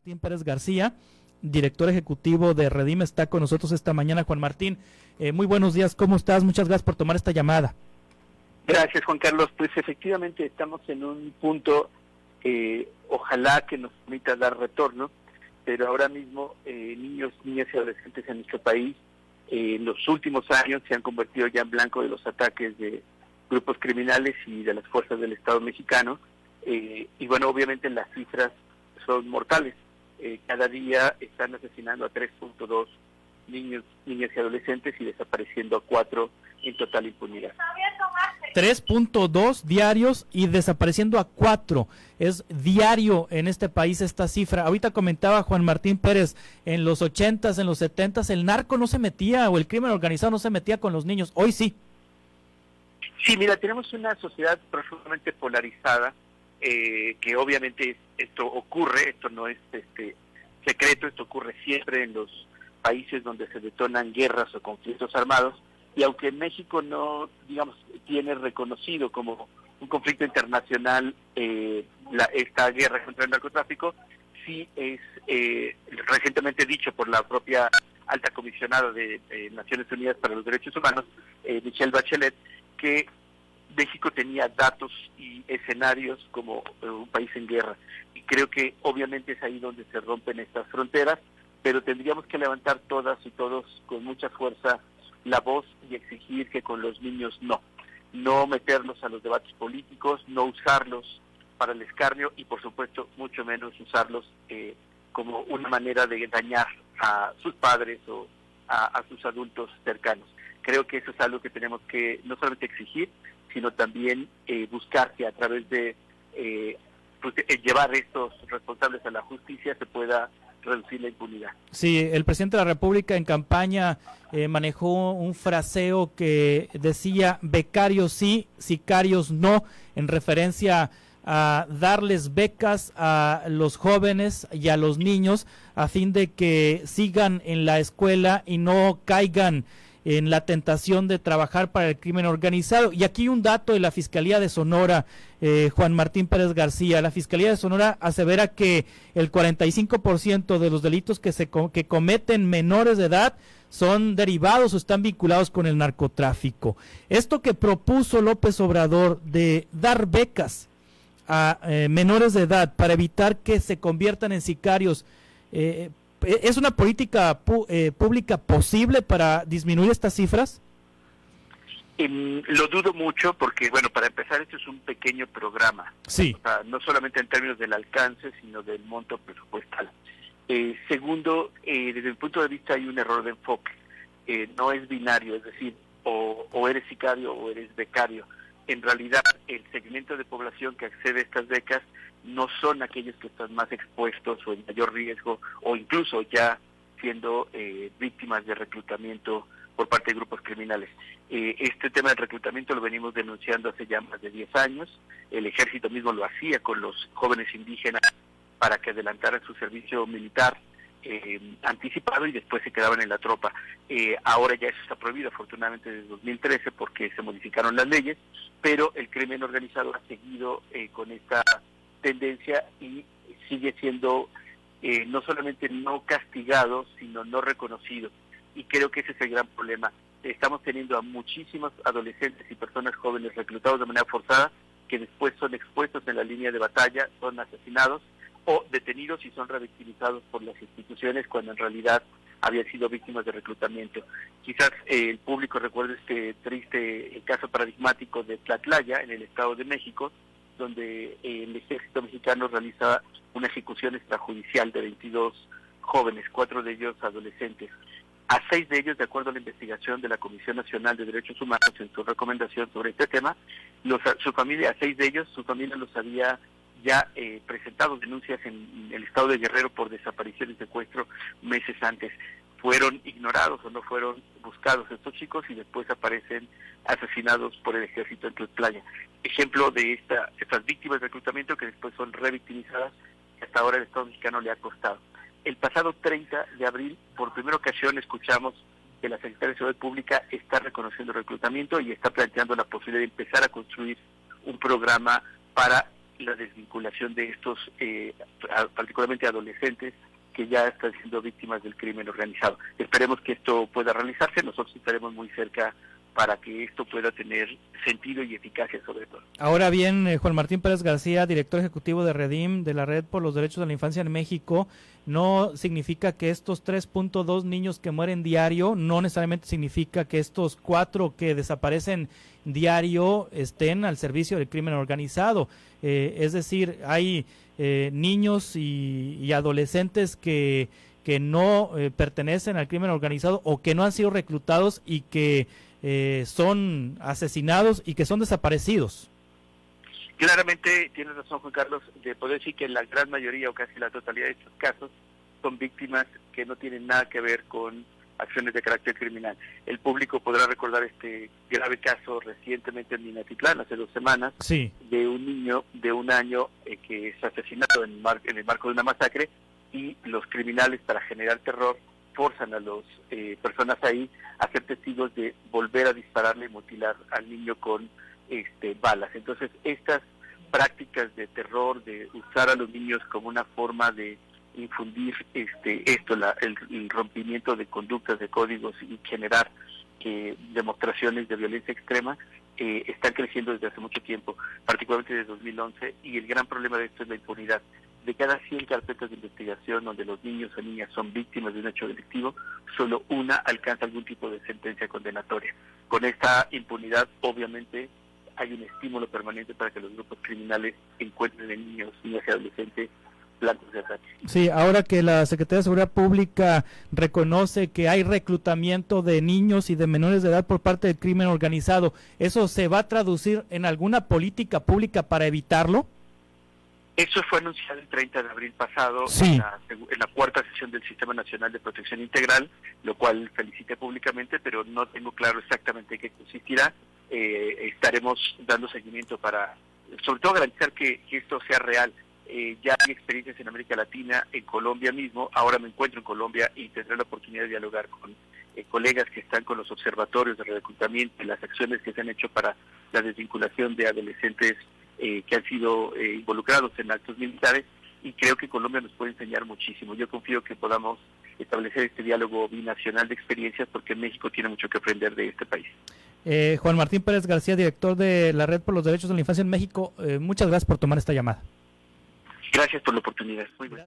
Martín Pérez García, director ejecutivo de Redime, está con nosotros esta mañana. Juan Martín, muy buenos días, ¿cómo estás? Muchas gracias por tomar esta llamada. Gracias, Juan Carlos. Pues efectivamente estamos en un punto, ojalá que nos permita dar retorno, pero ahora mismo niños, niñas y adolescentes en nuestro país en los últimos años se han convertido ya en blanco de los ataques de grupos criminales y de las fuerzas del Estado mexicano, y bueno, obviamente las cifras son mortales. Cada día están asesinando a 3.2 niños, niñas y adolescentes y desapareciendo a 4 en total impunidad. 3.2 diarios y desapareciendo a 4. Es diario en este país esta cifra. Ahorita comentaba Juan Martín Pérez, en los 80s, en los 70s, el narco no se metía, o el crimen organizado no se metía con los niños. Hoy sí. Sí, mira, tenemos una sociedad profundamente polarizada, que obviamente esto ocurre, esto no es secreto, esto ocurre siempre en los países donde se detonan guerras o conflictos armados, y aunque México no, digamos, tiene reconocido como un conflicto internacional esta guerra contra el narcotráfico, sí es recientemente dicho por la propia alta comisionada de Naciones Unidas para los Derechos Humanos, Michelle Bachelet, que México tenía datos y escenarios como un país en guerra, y creo que obviamente es ahí donde se rompen estas fronteras, pero tendríamos que levantar todas y todos con mucha fuerza la voz y exigir que con los niños no meterlos a los debates políticos, no usarlos para el escarnio y por supuesto mucho menos usarlos como una manera de dañar a sus padres o a sus adultos cercanos. Creo que eso es algo que tenemos que no solamente exigir, sino también buscar que a través de llevar estos responsables a la justicia se pueda reducir la impunidad. Sí, el presidente de la República en campaña manejó un fraseo que decía becarios sí, sicarios no, en referencia a darles becas a los jóvenes y a los niños a fin de que sigan en la escuela y no caigan en la tentación de trabajar para el crimen organizado. Y aquí un dato de la Fiscalía de Sonora, Juan Martín Pérez García. La Fiscalía de Sonora asevera que el 45% de los delitos que cometen menores de edad son derivados o están vinculados con el narcotráfico. Esto que propuso López Obrador de dar becas a menores de edad para evitar que se conviertan en sicarios, ¿es una política pública posible para disminuir estas cifras? Lo dudo mucho porque, bueno, para empezar, esto es un pequeño programa. Sí. O sea, no solamente en términos del alcance, sino del monto presupuestal. Segundo, desde mi punto de vista hay un error de enfoque. No es binario, es decir, o eres sicario o eres becario. En realidad, el segmento de población que accede a estas becas no son aquellos que están más expuestos o en mayor riesgo o incluso ya siendo víctimas de reclutamiento por parte de grupos criminales. Este tema del reclutamiento lo venimos denunciando hace ya más de 10 años. El ejército mismo lo hacía con los jóvenes indígenas para que adelantaran su servicio militar anticipado y después se quedaban en la tropa. Ahora ya eso está prohibido, afortunadamente desde 2013, porque se modificaron las leyes, pero el crimen organizado ha seguido con esta tendencia y sigue siendo no solamente no castigado, sino no reconocido. Y creo que ese es el gran problema. Estamos teniendo a muchísimos adolescentes y personas jóvenes reclutados de manera forzada que después son expuestos en la línea de batalla, son asesinados o detenidos y son revictimizados por las instituciones cuando en realidad habían sido víctimas de reclutamiento. Quizás el público recuerde este triste caso paradigmático de Tlatlaya, en el Estado de México, donde el ejército mexicano realiza una ejecución extrajudicial de 22 jóvenes, 4 de ellos adolescentes. A 6 de ellos, de acuerdo a la investigación de la Comisión Nacional de Derechos Humanos en su recomendación sobre este tema, su familia, a 6 de ellos, su familia los había ya presentado denuncias en el estado de Guerrero por desaparición y secuestro meses antes. Fueron ignorados o no fueron buscados estos chicos y después aparecen asesinados por el ejército en Tlatlaya. Ejemplo de estas víctimas de reclutamiento que después son revictimizadas, que hasta ahora el Estado mexicano le ha costado. El pasado 30 de abril, por primera ocasión, escuchamos que la Secretaría de Seguridad Pública está reconociendo el reclutamiento y está planteando la posibilidad de empezar a construir un programa para la desvinculación de estos, particularmente adolescentes, que ya están siendo víctimas del crimen organizado. Esperemos que esto pueda realizarse, nosotros estaremos muy cerca para que esto pueda tener sentido y eficacia sobre todo. Ahora bien, Juan Martín Pérez García, director ejecutivo de REDIM, de la Red por los Derechos de la Infancia en México, no significa que estos 3.2 niños que mueren diario, no necesariamente significa que estos 4 que desaparecen diario estén al servicio del crimen organizado. Es decir, hay niños y adolescentes que no pertenecen al crimen organizado o que no han sido reclutados y que son asesinados y que son desaparecidos. Claramente tienes razón, Juan Carlos, de poder decir que la gran mayoría o casi la totalidad de estos casos son víctimas que no tienen nada que ver con acciones de carácter criminal. El público podrá recordar este grave caso recientemente en Minatitlán, hace 2 semanas, sí, de un niño de 1 año que es asesinado en el marco de una masacre, y los criminales, para generar terror, forzan a las personas ahí a ser testigos de volver a dispararle y mutilar al niño con balas. Entonces, estas prácticas de terror, de usar a los niños como una forma de infundir el rompimiento de conductas, de códigos y generar demostraciones de violencia extrema, están creciendo desde hace mucho tiempo, particularmente desde 2011, y el gran problema de esto es la impunidad. De cada 100 carpetas de investigación donde los niños o niñas son víctimas de un hecho delictivo, solo una alcanza algún tipo de sentencia condenatoria. Con esta impunidad, obviamente, hay un estímulo permanente para que los grupos criminales encuentren en niños, niñas y adolescentes blancos de ataque. Sí, ahora que la Secretaría de Seguridad Pública reconoce que hay reclutamiento de niños y de menores de edad por parte del crimen organizado, ¿eso se va a traducir en alguna política pública para evitarlo? Eso fue anunciado el 30 de abril pasado, sí, en la 4ª sesión del Sistema Nacional de Protección Integral, lo cual felicité públicamente, pero no tengo claro exactamente en qué consistirá. Estaremos dando seguimiento para, sobre todo, garantizar que esto sea real. Ya hay experiencias en América Latina, en Colombia mismo. Ahora me encuentro en Colombia y tendré la oportunidad de dialogar con colegas que están con los observatorios de reclutamiento y las acciones que se han hecho para la desvinculación de adolescentes que han sido involucrados en actos militares, y creo que Colombia nos puede enseñar muchísimo. Yo confío que podamos establecer este diálogo binacional de experiencias, porque México tiene mucho que aprender de este país. Juan Martín Pérez García, director de la Red por los Derechos de la Infancia en México, muchas gracias por tomar esta llamada. Gracias por la oportunidad. Muy bien.